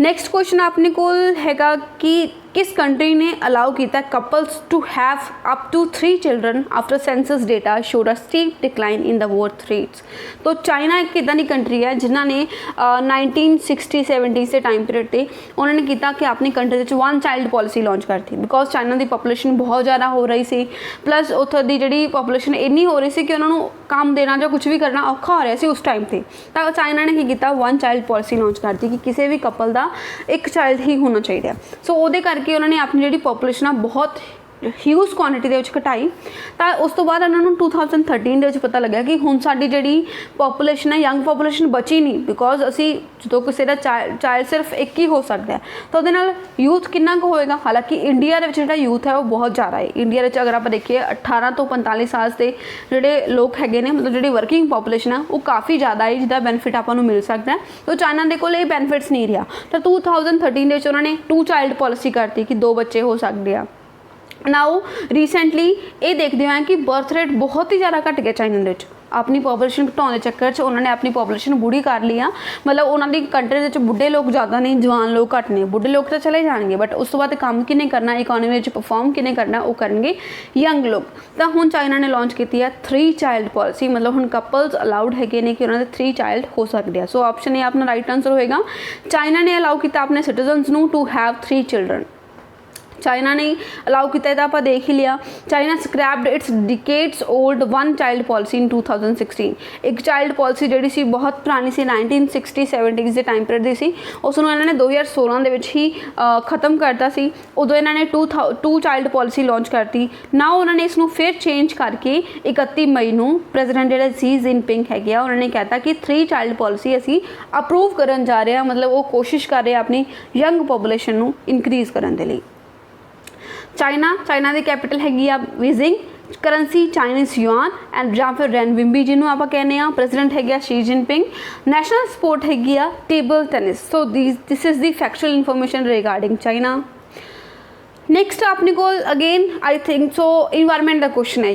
ਨੈਕਸਟ ਕੁਐਸਚਨ ਆਪਣੇ ਕੋਲ ਹੈਗਾ ਕਿ किस कंट्री ने अलाउ किया couples to have up to 3 children after census data showed a steep decline in the birth rates. तो चाइना एक इदा की कंट्री है जिन्होंने 1960-70 के टाइम पीरियड से उन्होंने किया कि अपनी कंट्री 1 चाइल्ड पॉलिसी लॉन्च करती, बिकॉज चाइना की पॉपूलेशन बहुत ज़्यादा हो रही सी, प्लस उत्थों की जी पॉपूलेशन इन्नी हो रही सी कि उन्होंने काम देना या कुछ भी करना औखा हो रहा सी उस टाइम पर। तो चाइना ने की किया 1 चाइल्ड पॉलिसी लॉन्च करती कि किसी भी कपल का एक चाइल्ड ही होना चाहिए। सो वो करके उन्होंने अपनी जी पॉपूलेशन आ बहुत ਹਿਊਜ ਕੁਆਂਟਿਟੀ ਦੇ ਵਿੱਚ ਘਟਾਈ। ਤਾਂ ਉਸ ਤੋਂ ਬਾਅਦ ਉਹਨਾਂ ਨੂੰ 2013 ਦੇ ਵਿੱਚ ਪਤਾ ਲੱਗਿਆ ਕਿ ਹੁਣ ਸਾਡੀ ਜਿਹੜੀ ਪੋਪੂਲੇਸ਼ਨ ਹੈ ਯੰਗ ਪੋਪੂਲੇਸ਼ਨ ਬਚੀ ਨਹੀਂ, ਬਿਕੋਜ਼ ਅਸੀਂ ਜਦੋਂ ਕਿਸੇ ਦਾ ਚਾਈਲਡ ਸਿਰਫ ਇੱਕ ਹੀ ਹੋ ਸਕਦਾ ਹੈ ਤਾਂ ਉਹਦੇ ਨਾਲ ਯੂਥ ਕਿੰਨਾ ਕੁ ਹੋਏਗਾ। ਹਾਲਾਂਕਿ ਇੰਡੀਆ ਦੇ ਵਿੱਚ ਜਿਹੜਾ ਯੂਥ ਹੈ ਉਹ ਬਹੁਤ ਜ਼ਿਆਦਾ ਹੈ। ਇੰਡੀਆ ਵਿੱਚ ਅਗਰ ਆਪਾਂ ਦੇਖੀਏ 18 ਤੋਂ 45 ਸਾਲ ਦੇ ਜਿਹੜੇ ਲੋਕ ਹੈਗੇ ਨੇ, ਮਤਲਬ ਜਿਹੜੀ ਵਰਕਿੰਗ ਪੋਪੂਲੇਸ਼ਨ ਆ ਉਹ ਕਾਫੀ ਜ਼ਿਆਦਾ ਹੈ, ਜਿਹਦਾ ਬੈਨੀਫਿਟ ਆਪਾਂ ਨੂੰ ਮਿਲ ਸਕਦਾ ਹੈ। ਤਾਂ ਚਾਈਨਾ ਦੇ ਕੋਲ ਇਹ ਬੈਨੀਫਿਟਸ ਨਹੀਂ ਰਿਹਾ। ਤਾਂ 2013 ਦੇ ਵਿੱਚ ਉਹਨਾਂ ਨੇ 2 ਚਾਈਲਡ ਪੋਲਿਸੀ ਕਰਤੀ ਕਿ 2 ਬੱਚੇ ਹੋ ਸਕਦੇ ਆ। ਨਾਓ ਰੀਸੈਂਟਲੀ ਇਹ ਦੇਖਦੇ ਹੋਏ ਕਿ ਬਰਥ ਰੇਟ ਬਹੁਤ ਹੀ ਜ਼ਿਆਦਾ ਘਟ ਗਿਆ ਚਾਈਨਾ ਦੇ ਵਿੱਚ। ਆਪਣੀ ਪੋਪੂਲੇਸ਼ਨ ਘਟਾਉਣ ਦੇ ਚੱਕਰ 'ਚ ਉਹਨਾਂ ਨੇ ਆਪਣੀ ਪੋਪੂਲੇਸ਼ਨ ਬੁੜੀ ਕਰ ਲਈ ਆ। ਮਤਲਬ ਉਹਨਾਂ ਦੀ ਕੰਟਰੀ ਦੇ ਵਿੱਚ ਬੁੱਢੇ ਲੋਕ ਜ਼ਿਆਦਾ ਨੇ, ਜਵਾਨ ਲੋਕ ਘੱਟ ਨੇ। ਬੁੱਢੇ ਲੋਕ ਤਾਂ ਚਲੇ ਜਾਣਗੇ, ਬਟ ਉਸ ਤੋਂ ਬਾਅਦ ਕੰਮ ਕਿਹਨੇ ਕਰਨਾ, ਇਕੋਨਮੀ ਵਿੱਚ ਪਰਫਾਰਮ ਕਿਹਨੇ ਕਰਨਾ, ਉਹ ਕਰਨਗੇ ਯੰਗ ਲੋਕ। ਤਾਂ ਹੁਣ ਚਾਈਨਾ ਨੇ ਲਾਂਚ ਕੀਤੀ ਹੈ 3 ਚਾਈਲਡ ਪੋਲਿਸੀ, ਮਤਲਬ ਹੁਣ ਕਪਲਸ ਅਲਾਉਡ ਹੈਗੇ ਨੇ ਕਿ ਉਹਨਾਂ ਦੇ 3 ਚਾਈਲਡ ਹੋ ਸਕਦੇ ਆ। ਸੋ ਆਪਸ਼ਨ ਇਹ ਆਪਣਾ ਰਾਈਟ ਆਂਸਰ ਹੋਏਗਾ। ਚਾਈਨਾ ਨੇ ਅਲਾਉ ਕੀਤਾ ਆਪਣੇ ਸਿਟੀਜ਼ਨਸ ਨੂੰ ਟੂ हैव 3 चिल्ड्रन। चाइना ने अलाउ किया तो आप देख ही लिया। China scraped it's decades old 1 child policy in 2016। एक चाइल्ड पॉलिसी जी सी बहुत पुरानी सी 1960-70 के टाइम पीरियड की सी, उसनों इन्होंने 2016 के ही खत्म करता सी। उदों इन्होंने 2 चाइल्ड पॉलिसी लॉन्च करती। ना उन्होंने इसनों फिर चेंज करके 31 मई को प्रेजिडेंट जो सी जिनपिंग है उन्होंने कहता कि 3 चाइल्ड पॉलिसी असी अप्रूव करन जा रहे हैं, मतलब वो कोशिश कर रहे हैं अपनी यंग पॉपूलेशन को इनक्रीज़ करने के लिए। चाइना की कैपिटल हैगी आ Beijing. Currency Chinese yuan and ਜਾਂ ਫਿਰ रेनविंबी जिन्होंने आप कहने प्रेजिडेंट है शी जिनपिंग। नैशनल स्पोर्ट हैगी आ table tennis. So this is the factual information regarding China. Next अपने को again I think so environment का क्वेश्चन है।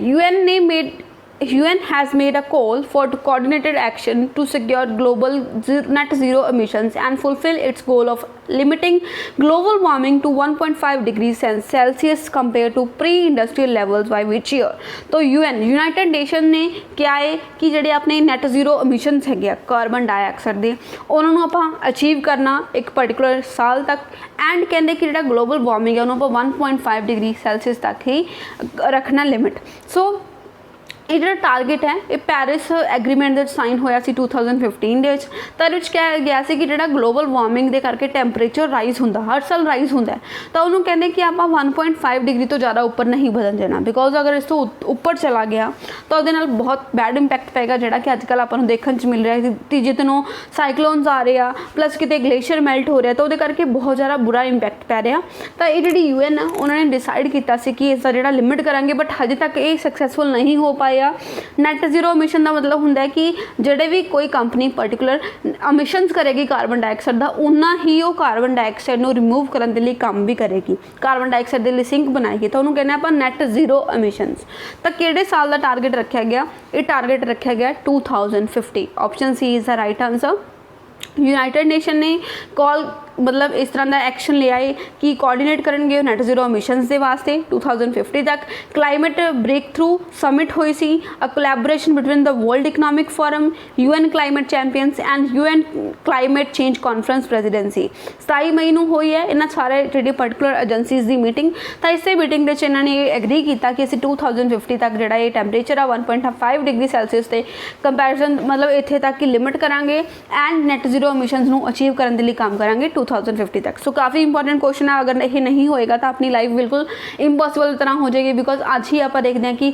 UN has made a call for coordinated action to secure global net zero emissions and fulfill its goal of limiting global warming to 1.5 degrees Celsius compared to pre-industrial levels by which year। तो United nation ने क्या है कि ਜਿਹੜੇ ਆਪਣੇ net zero emissions ਹੈਗੇ ਆ carbon dioxide ਦੇ, ਉਹਨਾਂ ਨੂੰ ਆਪਾਂ ਅਚੀਵ ਕਰਨਾ ਇੱਕ ਪਾਰਟਿਕੂਲਰ ਸਾਲ ਤੱਕ। ਐਂਡ ਕਹਿੰਦੇ ਕਿ ਜਿਹੜਾ ਗਲੋਬਲ ਵਾਰਮਿੰਗ ਹੈ ਉਹਨੂੰ ਆਪਾਂ 1.5 ਡਿਗਰੀ ਸੈਲਸੀਅਸ ਤੱਕ ਹੀ ਰੱਖਣਾ ਲਿਮਿਟ। ਸੋ ਇਹ ਜਿਹੜਾ ਟਾਰਗੇਟ ਹੈ ਇਹ ਪੈਰਿਸ ਐਗਰੀਮੈਂਟ ਦੇ ਸਾਈਨ ਹੋਇਆ ਸੀ 2015 ਦੇ ਵਿੱਚ। ਤਾਂ ਇਹਦੇ ਵਿੱਚ ਕਿਹਾ ਗਿਆ ਸੀ ਕਿ ਜਿਹੜਾ ਗਲੋਬਲ ਵਾਰਮਿੰਗ ਦੇ ਕਰਕੇ ਟੈਂਪਰੇਚਰ ਰਾਈਜ਼ ਹੁੰਦਾ, ਹਰ ਸਾਲ ਰਾਈਜ਼ ਹੁੰਦਾ, ਤਾਂ ਉਹਨੂੰ ਕਹਿੰਦੇ ਕਿ ਆਪਾਂ 1.5 ਡਿਗਰੀ ਤੋਂ ਜ਼ਿਆਦਾ ਉੱਪਰ ਨਹੀਂ ਵਧਣ ਦੇਣਾ, ਬਿਕੋਜ਼ ਅਗਰ ਇਸ ਤੋਂ ਉੱਪਰ ਚਲਾ ਗਿਆ ਤਾਂ ਉਹਦੇ ਨਾਲ ਬਹੁਤ ਬੈਡ ਇੰਪੈਕਟ ਪਏਗਾ, ਜਿਹੜਾ ਕਿ ਅੱਜ ਕੱਲ੍ਹ ਆਪਾਂ ਨੂੰ ਦੇਖਣ 'ਚ ਮਿਲ ਰਿਹਾ ਹੈ। ਤੀਜੇ ਦਿਨੋਂ ਸਾਈਕਲੋਨਸ ਆ ਰਹੇ ਆ, ਪਲੱਸ ਕਿਤੇ ਗਲੇਸ਼ੀਅਰ ਮੈਲਟ ਹੋ ਰਿਹਾ, ਤਾਂ ਉਹਦੇ ਕਰਕੇ ਬਹੁਤ ਜ਼ਿਆਦਾ ਬੁਰਾ ਇੰਪੈਕਟ ਪੈ ਰਿਹਾ। ਤਾਂ ਇਹ ਜਿਹੜੀ UN ਆ ਉਹਨਾਂ ਨੇ ਡਿਸਾਈਡ ਕੀਤਾ ਸੀ ਕਿ ਇਸ ਦਾ ਜਿਹੜਾ ਲਿਮਿਟ ਕਰਾਂਗੇ, ਬਟ ਹਜੇ ਤੱਕ ਇਹ ਸਕਸੈਸਫੁਲ ਨਹੀਂ ਹੋ ਪਾਇਆ। ਨੈਟ ਜ਼ੀਰੋ ਐਮਿਸ਼ਨ ਦਾ ਮਤਲਬ ਹੁੰਦਾ ਹੈ ਕਿ ਜਿਹੜੇ ਵੀ ਕੋਈ ਕੰਪਨੀ ਪਰਟੀਕੂਲਰ ਐਮਿਸ਼ਨਸ ਕਰੇਗੀ ਕਾਰਬਨ ਡਾਈਆਕਸਾਈਡ ਦਾ, ਉਨਾ ਹੀ ਉਹ ਕਾਰਬਨ ਡਾਈਆਕਸਾਈਡ ਨੂੰ ਰਿਮੂਵ ਕਰਨ ਦੇ ਲਈ ਕੰਮ ਵੀ ਕਰੇਗੀ, ਕਾਰਬਨ ਡਾਈਆਕਸਾਈਡ ਦੇ ਲਈ ਸਿੰਕ ਬਣਾਏਗੀ, ਤਾਂ ਉਹਨੂੰ ਕਹਿੰਦੇ ਆਪਾਂ ਨੈਟ ਜ਼ੀਰੋ ਐਮਿਸ਼ਨਸ। ਤਾਂ ਕਿਹੜੇ ਸਾਲ ਦਾ ਟਾਰਗੇਟ ਰੱਖਿਆ ਗਿਆ? ਇਹ ਟਾਰਗੇਟ ਰੱਖਿਆ ਗਿਆ 2050। Option C is the right answer. United nation ਨੇ ਕਾਲ मतलब इस तरह का एक्शन लिया है कि कोऑर्डिनेट करेंगे नैट जीरो एमिशनस के वास्ते 2050 तक। क्लाइमेट ब्रेक थ्रू समिट हुई सी, a collaboration between the World Economic Forum, UN climate champions and UN climate change conference presidency 27 मई ਨੂੰ ਹੋਈ ਹੈ ਇਹਨਾਂ ਸਾਰੇ ਜਿਹੜੀ पर्टिकुलर एजेंसीज ਦੀ मीटिंग। ਤਾਂ ਇਸੇ मीटिंग ਦੇ ਵਿੱਚ ਇਹਨਾਂ ਨੇ एग्री ਕੀਤਾ कि ਅਸੀਂ 2050 तक ਜਿਹੜਾ ਇਹ ਟੈਂਪਰੇਚਰ ਆ 1.5 ਡਿਗਰੀ ਸੈਲਸੀਅਸ ਤੇ ਕੰਪੈਰੀਜ਼ਨ ਮਤਲਬ ਇੱਥੇ ਤੱਕ ਹੀ ਲਿਮਿਟ ਕਰਾਂਗੇ ਐਂਡ ਨੈਟ ਜ਼ੀਰੋ ਐਮਿਸ਼ਨਸ ਨੂੰ ਅਚੀਵ ਕਰਨ ਦੇ ਲਈ ਕੰਮ ਕਰਾਂਗੇ 2050 तक। सो काफ़ी इंपॉर्टेंट क्वेश्चन है, अगर ये नहीं होएगा तो अपनी लाइफ बिल्कुल इंपॉसिबल तरह हो जाएगी, बिकॉज आज ही आप देखते हैं कि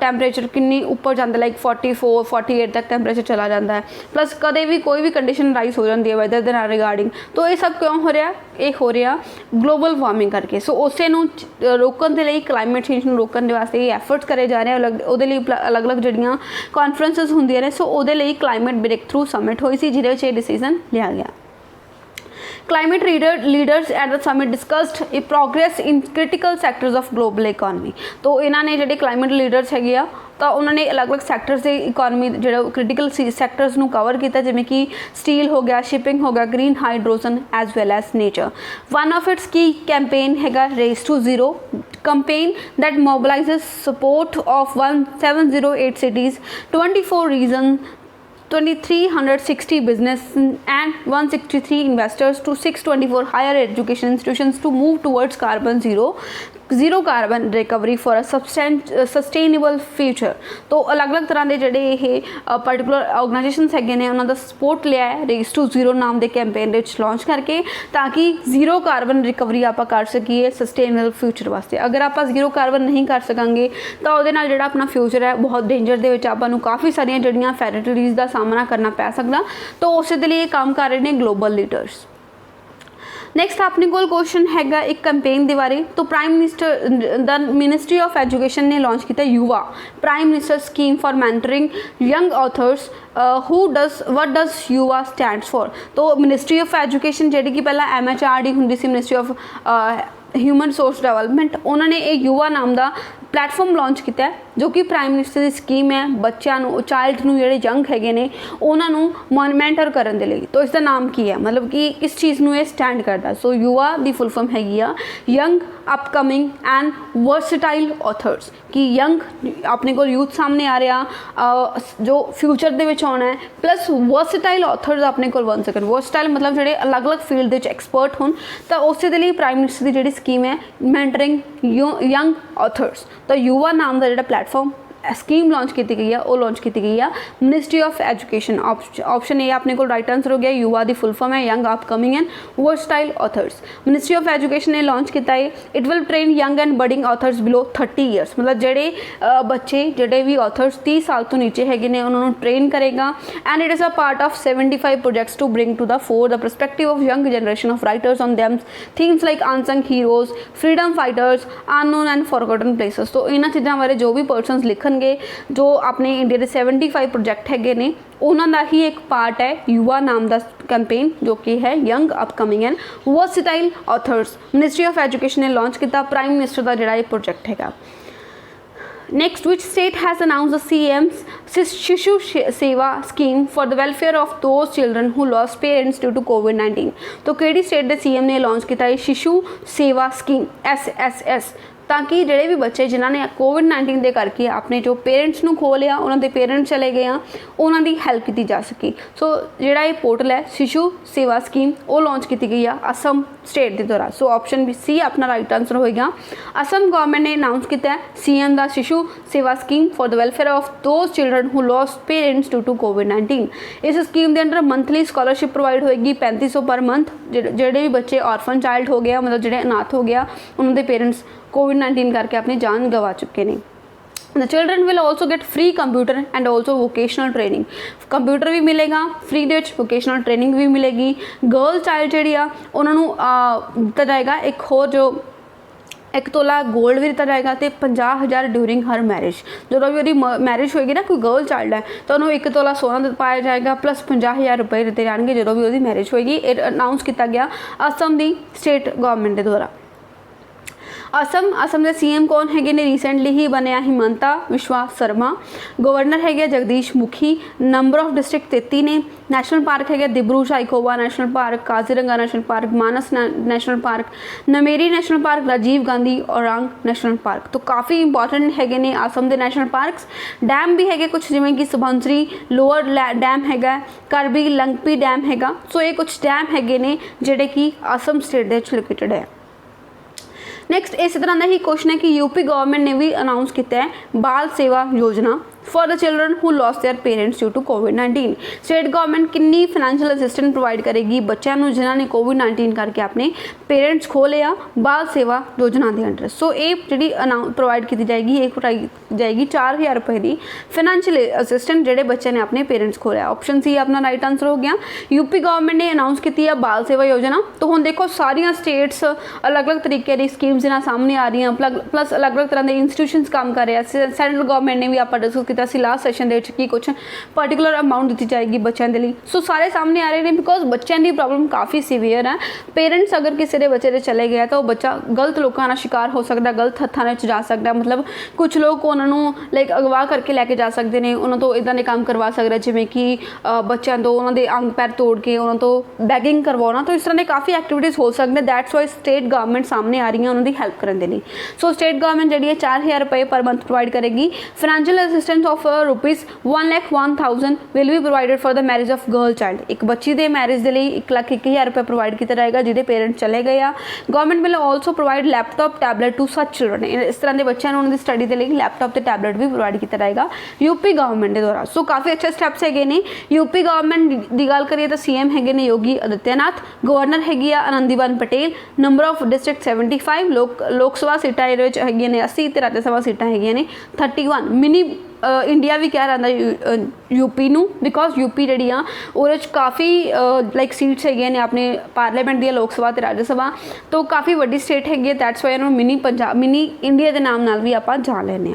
टैंपरेचर किन्नी ऊपर जाता, लाइक 44 48 तक टैंपरेचर चला जाता है, प्लस कदे भी कोई भी कंडीशन राइज हो जाती है वैदर दे नाल रिगार्डिंग। तो ये सब क्यों हो रहा? ये हो रहा ग्लोबल वार्मिंग करके। सो उसे रोकने के लिए क्लाइमेट चेंज रोकने वास्ते ये एफर्ट्स करे जा रहे हैं, अलग अलग जड़ियाँ कॉन्फ्रेंसिस होंदियां ने। सो उहदे लई क्लाइमेट ब्रेक थ्रू समिट हुई सी जिहदे विच ये डिसीजन लिया गया। Climate leaders at the summit discussed a progress in critical sectors of global economy। तो इन्होंने जो climate leaders है तो उन्होंने अलग अलग सैक्टर्स से इकोनॉमी जो क्रिटिकल सैक्टर्स ਨੂੰ कवर किया, जिमें कि स्टील हो गया, शिपिंग हो गया, green hydrogen as well as nature. One of its key campaign है race to zero campaign that mobilizes support of 1708 cities, 24 regions, 2360 business and 163 investors to 624 higher education institutions to move towards zero carbon recovery for a sustainable future। तो अलग अलग तरह के जोड़े ये particular organisations है उन्होंने सपोर्ट लिया है रेस टू जीरो नाम के कैंपेन लॉन्च करके, ताकि जीरो कार्बन रिकवरी आप कर सकीए सस्टेनेबल फ्यूचर वास्ते। अगर आप जीरो कार्बन नहीं कर सकेंगे तो वो जो अपना फ्यूचर है बहुत डेंजर के आपको काफ़ी सारिया जड़ियाँ फैटलिटीज़ का सामना करना पै सकता। तो उस लिए काम कर रहे हैं ग्लोबल लीडर्स। नैक्सट अपने को क्वेश्चन हैगा एक कैंपेन के बारे। तो prime minister the ministry of education ने लॉन्च किया Yuva prime minister scheme for mentoring young authors. What does Yuva stands for? तो मिनिस्ट्री ऑफ एजुकेशन जी कि पहला MHRD होंगी सी, ministry of human resource development, उन्होंने ये युवा नाम का प्लेटफॉर्म लॉन्च किया जो कि प्राइम मिनिस्टर की स्कीम है बच्चों चाइल्ड जोड़े यंग है ने उन्होंने मेंटर करने के लिए। तो इसका नाम की है, मतलब कि इस चीज़ में स्टैंड करता। सो युवा की फुल फॉर्म हैगी आ young upcoming and versatile authors, कि यंग अपने को यूथ सामने आ रहा जो फ्यूचर के आना है, प्लस वर्सटाइल ऑथर्स अपने को बन सकन। वर्सटाइल मतलब जोड़े अलग अलग फील्ड एक्सपर्ट होन, तो उस प्राइम मिनिस्टर की जी स्कीम है मेंटरिंग यंग ऑथर्स। तो युवा नाम का जो प्लेटफॉर्म स्कीम लॉन्च की गई है वो लॉन्च की गई है ministry of education. Option A अपने को राइट आंसर हो गया। युवा की फुल फॉर्म है young upcoming and versatile authors. Ministry of education ने लॉन्च किया है it will train young and budding authors below 30 years, मतलब जोड़े बच्चे जोड़े भी ऑथर्स 30 साल तो नीचे है उन्होंने ट्रेन करेगा। And it is a part of 75 projects to bring to the fore the perspective of young generation of writers on them themes like unsung heroes, freedom fighters, unknown and forgotten places. तो इन्होंने चीज़ों बारे जो भी persons लिखन जो अपने India के 75 प्रोजेक्ट है ने उन्होंने ही एक पार्ट है युवा नाम का कैंपेन जो कि है young upcoming and versatile authors. Ministry of education ने लॉन्च किया प्राइम मिनिस्टर का जोड़ा प्रोजेक्ट है। Next, which state has announced the CM's Shishu Seva scheme for the welfare of those children who lost parents due to COVID-19? तो केड़ी state के CM ने launch किया है शिशु सेवा स्कीम SSS ताकि ਜਿਹੜੇ ਵੀ ਬੱਚੇ ਜਿਨ੍ਹਾਂ ਨੇ कोविड-19 ਦੇ ਕਰਕੇ ਆਪਣੇ ਜੋ ਪੇਰੈਂਟਸ ਨੂੰ ਖੋ ਲਿਆ, ਉਹਨਾਂ ਦੇ ਪੇਰੈਂਟਸ ਚਲੇ ਗਏ ਆ, ਉਹਨਾਂ ਦੀ ਹੈਲਪ ਕੀਤੀ ਜਾ ਸਕੇ। ਸੋ ਜਿਹੜਾ ਇਹ ਪੋਰਟਲ ਹੈ शिशु सेवा स्कीम वो लॉन्च की गई है असम स्टेट के द्वारा। सो ऑप्शन भी सी अपना राइट आंसर होएगा। असम गवर्नमेंट ने अनाउंस किया है CM the Shishu Seva scheme for the welfare of those children who lost parents due to कोविड-19। इस स्कीम के अंडर मंथली स्कॉलरशिप प्रोवाइड होएगी 3500 पर मंथ। ਜਿਹੜੇ भी बच्चे ऑर्फन चाइल्ड हो गया, मतलब ਜਿਹੜੇ अनाथ हो गया, उन्होंने पेरेंट्स कोविड-19 करके अपनी जान गवा चुके हैं। The children will also get free computer and also vocational training। Computer भी मिलेगा फ्री दे विच, वोकेशनल ट्रेनिंग भी मिलेगी। गर्ल चाइल्ड जी उन्होंने दिता जाएगा एक होर जो 1 ਤੋਲਾ गोल्ड भी दिता जाएगा तो 50,000 ड्यूरिंग हर मैरिज। जो भी वो मैरिज होएगी ना, कोई गर्ल चाइल्ड है तो उन्होंने 1 ਤੋਲਾ सोना पाया जाएगा प्लस 50,000 रुपये दिते जाएंगे जो भी वो मैरिज होएगी। अनाउंस किया गया असम की स्टेट गवर्नमेंट के द्वारा। असम के CM कौन है ने रीसेंटली ही बनया हिमंता विश्वा शर्मा। गवर्नर है Jagdish Mukhi. Number of district 33 ने। नैशनल पार्क है Dibru Saikhowa national park, Kaziranga national park, Manas national park, Nameri national park, Rajiv Gandhi Orang national park. तो काफ़ी इंपॉर्टेंट है ने असम के नेशनल पार्कस। डैम भी है कुछ जिमें कि सुबनसिरी लोअर डैम है, करबी लंगपी डैम है। सो ये कुछ डैम है ने जोड़े कि असम स्टेट के लोकेटेड है। नैक्सट इस तरह का ही क्वेश्चन है कि यूपी गवर्नमेंट ने भी अनाउंस किया है Bal Seva Yojana for the children who lost their parents due to कोविड-19। स्टेट गवर्नमेंट किन्नी फाइनैशियल असिस्टेंट प्रोवाइड करेगी बच्चों को जिन्होंने कोविड-19 करके अपने पेरेंट्स खो लिया बाल सेवा योजना के अंडर। सो ये जी प्रोवाइड की जाएगी, एक जाएगी 4,000 रुपये की फाइनैशियल असिस्टेंट जोड़े बच्चे ने अपने पेरेंट्स खो लिया। ऑप्शन सी अपना राइट आंसर हो गया। यूपी गवर्नमेंट ने अनाउंस की है बाल सेवा योजना। तो हम देखो सारिया स्टेट्स अलग अलग तरीके की स्कीम्स जिन्हें सामने आ रही हैं, प्लस अलग अलग तरह के इंस्टीट्यूशनस काम कर रहे हैं। सेंट्रल गवर्नमेंट ने भी आप डिस्कस किया लास्ट सैशन की कुछ पर्टिकुलर अमाउंट दी जाएगी बच्चों के लिए। सो सारे सामने आ रहे हैं बिकॉज बच्चों की प्रॉब्लम काफ़ी सीवियर है। पेरेंट्स अगर किसी के बच्चे चले गए तो बच्चा गलत लोगों का शिकार हो सकता, गलत हत्थों जा सकता। मतलब कुछ लोग उन्होंने लाइक अगवा करके लैके जा सकते हैं, उन्होंने तो इदा के काम करवा सकते जिमें कि बच्चों तो उन्होंने अंग पैर तोड़ के उन्होंने तो बैगिंग करवाना। तो इस तरह के काफ़ी एक्टिविटीज़ हो सकते। दैट्स वाई स्टेट गवर्नमेंट सामने आ रही है उन्होंने हेल्प करने के लिए। सो स्टेट गवर्नमेंट जी 4,000 रुपये पर मंथ प्रोवाइड करेगी। Financial assistance of ₹1,01,000 will be provided for the marriage of girl child. एक बच्ची के मैरिज के लिए 1,01,000 रुपये प्रोवाइड किया जाएगा जिसके पेरेंट्स चले गए आ। Government will also provide laptop tablet to such children. इस तरह के बच्चों को उन्होंने स्टडी के लिए लैपटॉप तो टैबलेट भी प्रोवाइड किया जाएगा यूपी गवर्नमेंट के द्वारा। सो काफ़ी अच्छे स्टैप्स है ने। यूपी गवर्नमेंट की गल करिए तो CM है ने योगी आदित्यनाथ। गवर्नर हैगी Anandiben Patel. Number of district 75। लोक सभा सीटां है ने 80 तो राज्य सभा सीटां है ने 31। मिनी इंडिया भी कह रहा यूपी नू बिकॉज यूपी जी और काफ़ी लाइक सीट्स है ने अपने पार्लीमेंट दी लोक सभा तो राज्य सभा। तो काफ़ी वड्डी स्टेट हैगी, दैट्स वाई इन्होंने मिनी पंजाब मिनी इंडिया के नाम नाल भी आप जान लेने।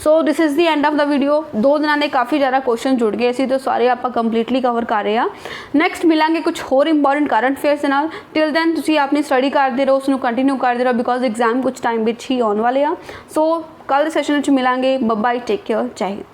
सो this is the end of the video. 2 दिनों के काफ़ी ज़्यादा क्वेश्चन जुड़ गए सी तो सारे आप कंप्लीटली कवर कर रहे हैं। नैक्सट मिलेंगे कुछ होर इंपॉर्टेंट करंट अफेयर्स के नाल। टिल दैन तुसीं अपनी स्टडी करते रहो, उसनूं कंटिन्यू करते रहो बिकॉज एग्जाम कुछ टाइम ही आने वाले आ। सो कल के सैशन में मिलेंगे। बाय बाय, टेक केयर, जय हिंद।